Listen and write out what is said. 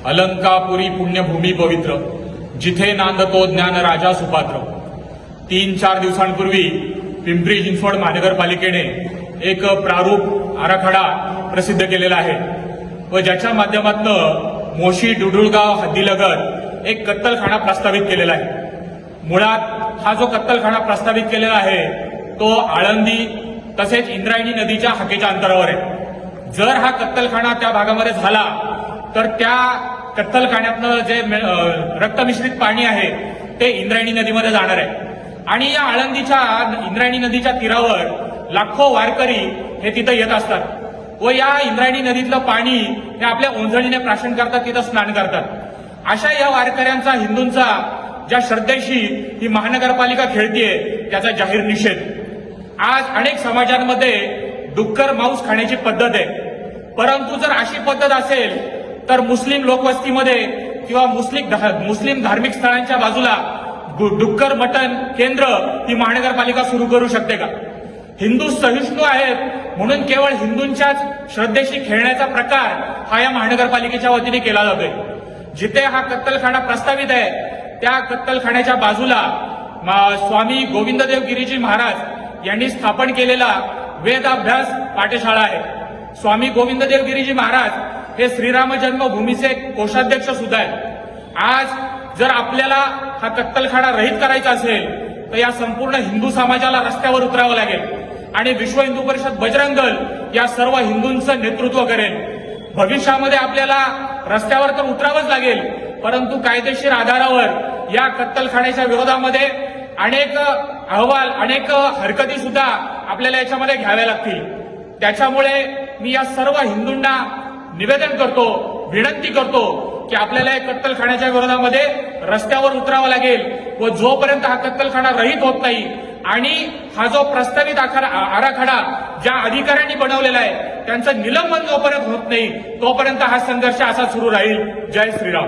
अलंकापुरी पुण्यभूमी पवित्र, जिथे नांदतो ज्ञान राजा सुपात्र। 3-4 दिवसांपूर्वी पिंपरी चिंचवड महानगरपालिकेने एक प्रारूप आराखडा प्रसिद्ध केलेला आहे व ज्याच्या माध्यमातून मोशी डुडुळगाव हद्दीलगत एक कत्तलखाना प्रस्तावित केलेला आहे। मुळात हा जो कत्तलखाना प्रस्तावित केलेला आहे तो आळंदी तसेच इंद्रायणी नदीच्या हाकेच्या अंतरावर आहे। जर हा कत्तलखाना त्या भागामध्ये झाला तर त्या कत्तलखान्यातनं जे रक्तमिश्रित पाणी आहे ते इंद्रायणी नदीमध्ये जाणार आहे आणि या आळंदीच्या इंद्रायणी नदीच्या तीरावर लाखो वारकरी हे तिथं येत असतात व या इंद्रायणी नदीतलं पाणी हे आपल्या ओंजळीने प्राशन करतात, तिथं स्नान करतात। अशा या वारकऱ्यांचा, हिंदूंचा ज्या श्रद्धेशी ही महानगरपालिका खेळतीये त्याचा जाहीर निषेध। आज अनेक समाजांमध्ये डुक्कर मांस खाण्याची पद्धत आहे, परंतु जर अशी पद्धत असेल तर मुस्लिम लोकवस्तीमध्ये किंवा मुस्लिम धार्मिक स्थळांच्या बाजूला डुक्कर मटण केंद्र ही महानगरपालिका सुरू करू शकते का? हिंदू सहिष्णू आहेत म्हणून केवळ हिंदूंच्याच श्रद्धेशी खेळण्याचा प्रकार हा या महानगरपालिकेच्या वतीने केला जातोय। जिथे हा कत्तलखाना प्रस्तावित आहे त्या कत्तलखान्याच्या बाजूला स्वामी गोविंददेव गिरीजी महाराज यांनी स्थापन केलेला वेद अभ्यास पाठशाळा आहे। स्वामी गोविंददेव गिरीजी महाराज हे श्रीराम जन्मभूमीचे कोषाध्यक्ष सुद्धा आहेत। आज जर आपल्याला हा कत्तलखाना रहित करायचा असेल तर या संपूर्ण हिंदू समाजाला रस्त्यावर उतरावं लागेल आणि विश्व हिंदू परिषद बजरंग दल या सर्व हिंदूंचं नेतृत्व करेल। भविष्यामध्ये आपल्याला रस्त्यावर तर उतरावंच लागेल, परंतु कायदेशीर आधारावर या कत्तलखान्याच्या विरोधामध्ये अनेक अहवाल, अनेक हरकती सुद्धा आपल्याला याच्यामध्ये घ्याव्या लागतील। त्याच्यामुळे मी या सर्व हिंदूंना निवेदन करतो, विनंती करतो की आपल्याला या कत्तलखान्याच्या विरोधामध्ये रस्त्यावर उतरावं लागेल व जोपर्यंत हा कत्तलखाना रहित होत नाही आणि हा जो प्रस्तावित आराखडा ज्या अधिकाऱ्यांनी बनवलेला आहे त्यांचं निलंबन जोपर्यंत होत नाही तोपर्यंत हा संघर्ष असा सुरू राहील। जय श्रीराम।